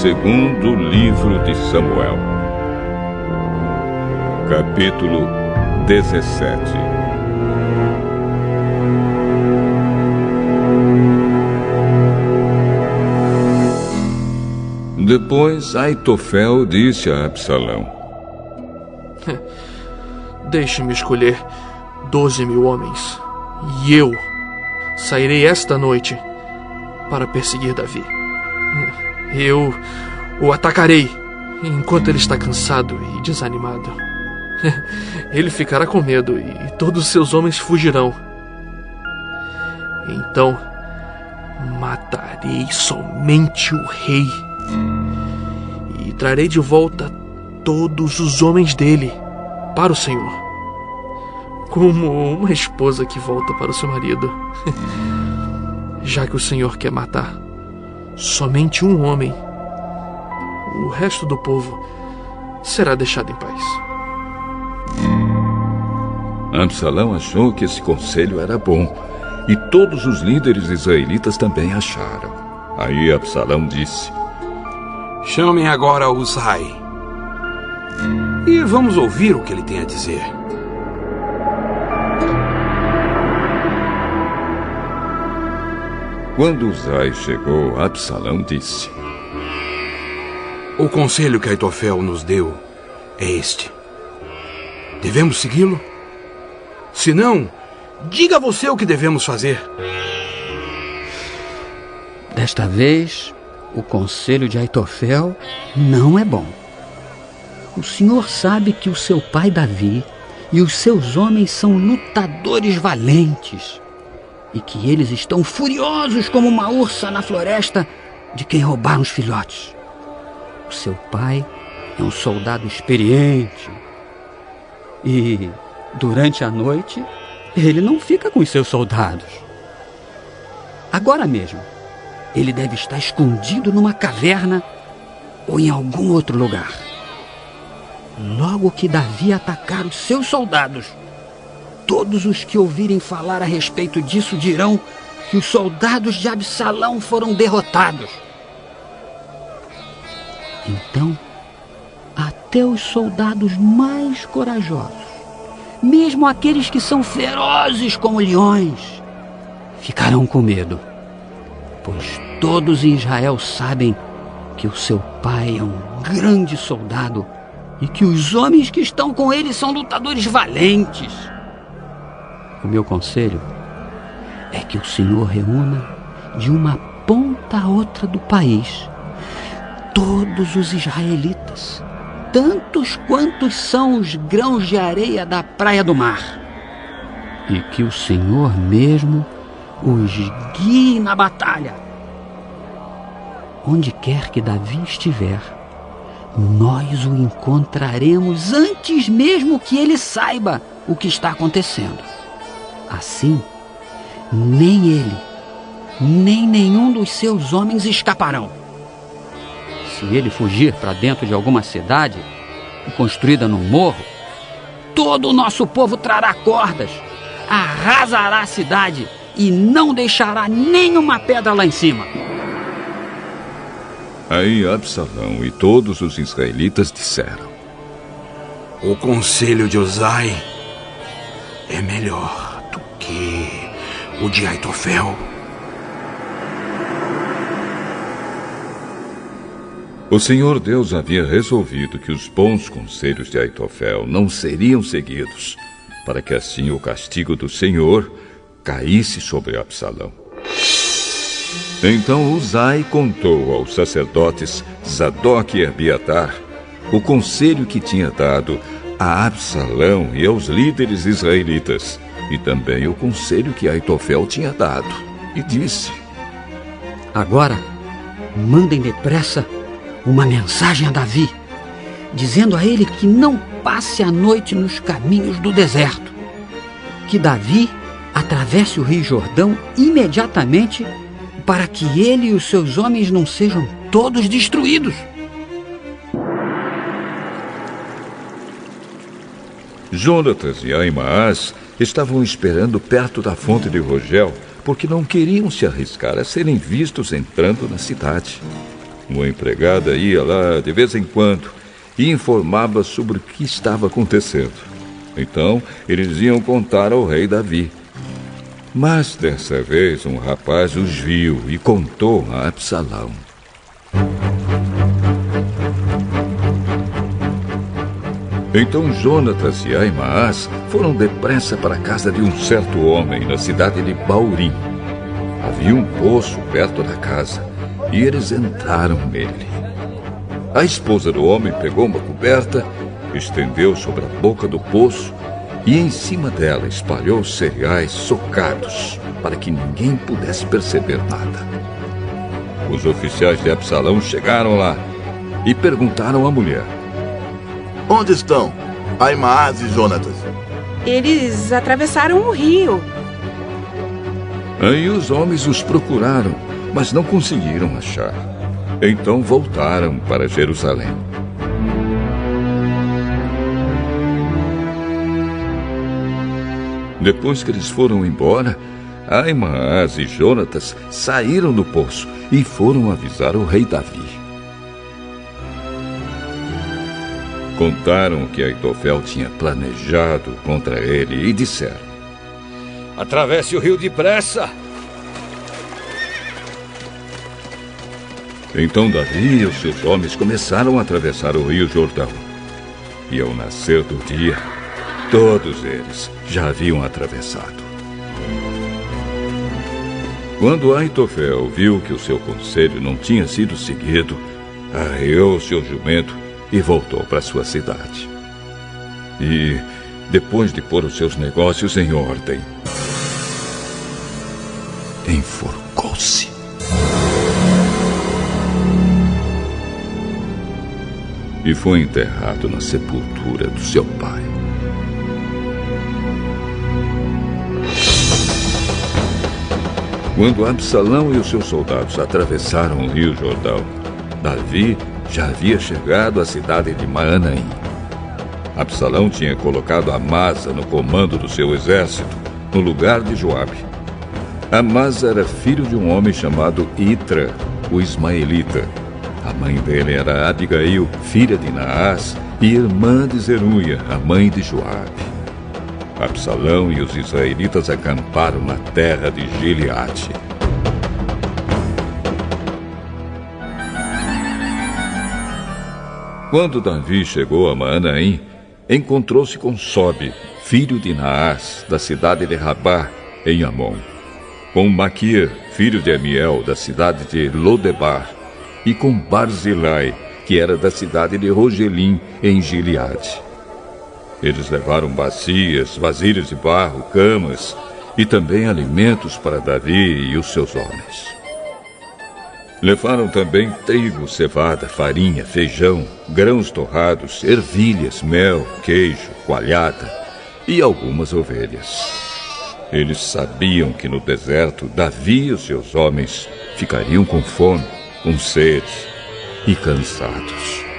Segundo livro de Samuel, capítulo 17. Depois Aitofel disse a Absalão: Deixe-me escolher 12.000 homens, e eu sairei esta noite para perseguir Davi. Eu o atacarei enquanto ele está cansado e desanimado. Ele ficará com medo e todos os seus homens fugirão. Então matarei somente o rei e trarei de volta todos os homens dele para o Senhor, como uma esposa que volta para o seu marido. Já que o Senhor quer matar somente um homem, o resto do povo será deixado em paz. Absalão achou que esse conselho era bom, e todos os líderes israelitas também acharam. Aí Absalão disse: Chamem agora Uzai e vamos ouvir o que ele tem a dizer. Quando Uzai chegou, Absalão disse: O conselho que Aitofel nos deu é este. Devemos segui-lo? Se não, diga você o que devemos fazer. Desta vez, o conselho de Aitofel não é bom. O senhor sabe que o seu pai Davi e os seus homens são lutadores valentes e que eles estão furiosos como uma ursa na floresta de quem roubaram os filhotes. O seu pai é um soldado experiente e, durante a noite, ele não fica com os seus soldados. Agora mesmo, ele deve estar escondido numa caverna ou em algum outro lugar. Logo que Davi atacar os seus soldados, todos os que ouvirem falar a respeito disso dirão que os soldados de Absalão foram derrotados. Então, até os soldados mais corajosos, mesmo aqueles que são ferozes como leões, ficarão com medo, pois todos em Israel sabem que o seu pai é um grande soldado e que os homens que estão com ele são lutadores valentes. O meu conselho é que o Senhor reúna de uma ponta a outra do país todos os israelitas, tantos quantos são os grãos de areia da praia do mar, e que o Senhor mesmo os guie na batalha. Onde quer que Davi estiver, nós o encontraremos antes mesmo que ele saiba o que está acontecendo. Assim, nem ele, nem nenhum dos seus homens escaparão. Se ele fugir para dentro de alguma cidade construída num morro, todo o nosso povo trará cordas, arrasará a cidade e não deixará nenhuma pedra lá em cima. Aí Absalão e todos os israelitas disseram: O conselho de Uzai é melhor do que o de Aitofel. O Senhor Deus havia resolvido que os bons conselhos de Aitofel não seriam seguidos, para que assim o castigo do Senhor caísse sobre Absalão. Então Uzai contou aos sacerdotes Zadoc e Abiatar o conselho que tinha dado a Absalão e aos líderes israelitas, e também o conselho que Aitofel tinha dado, e disse: Agora, mandem depressa uma mensagem a Davi, dizendo a ele que não passe a noite nos caminhos do deserto, que Davi atravesse o rio Jordão imediatamente para que ele e os seus homens não sejam todos destruídos. Jonatas e Ahimaás estavam esperando perto da fonte de Rogel, porque não queriam se arriscar a serem vistos entrando na cidade. Uma empregada ia lá de vez em quando e informava sobre o que estava acontecendo. Então, eles iam contar ao rei Davi. Mas dessa vez um rapaz os viu e contou a Absalão. Então Jonatas e Ahimaás foram depressa para a casa de um certo homem na cidade de Baurim. Havia um poço perto da casa e eles entraram nele. A esposa do homem pegou uma coberta, estendeu sobre a boca do poço e em cima dela espalhou cereais socados para que ninguém pudesse perceber nada. Os oficiais de Absalão chegaram lá e perguntaram à mulher: Onde estão Ahimaás e Jonatas? Eles atravessaram o rio. Aí os homens os procuraram, mas não conseguiram achar. Então voltaram para Jerusalém. Depois que eles foram embora, Ahimaás e Jonatas saíram do poço e foram avisar o rei Davi. Contaram o que Aitofel tinha planejado contra ele e disseram: Atravesse o rio depressa. Então Davi e os seus homens começaram a atravessar o rio Jordão. E ao nascer do dia, todos eles já haviam atravessado. Quando Aitofel viu que o seu conselho não tinha sido seguido, arreou seu jumento e voltou para sua cidade. E, depois de pôr os seus negócios em ordem, enforcou-se. E foi enterrado na sepultura do seu pai. Quando Absalão e os seus soldados atravessaram o rio Jordão, Davi já havia chegado à cidade de Maanaim. Absalão tinha colocado Amasa no comando do seu exército, no lugar de Joabe. Amasa era filho de um homem chamado Itra, o ismaelita. A mãe dele era Abigail, filha de Naás, e irmã de Zeruia, a mãe de Joabe. Absalão e os israelitas acamparam na terra de Gileade. Quando Davi chegou a Maanaim, encontrou-se com Sobe, filho de Naás, da cidade de Rabá, em Amon, com Maquir, filho de Amiel, da cidade de Lodebar, e com Barzilai, que era da cidade de Rogelim, em Gileade. Eles levaram bacias, vasilhas de barro, camas e também alimentos para Davi e os seus homens. Levaram também trigo, cevada, farinha, feijão, grãos torrados, ervilhas, mel, queijo, coalhada e algumas ovelhas. Eles sabiam que no deserto Davi e os seus homens ficariam com fome, com sede e cansados.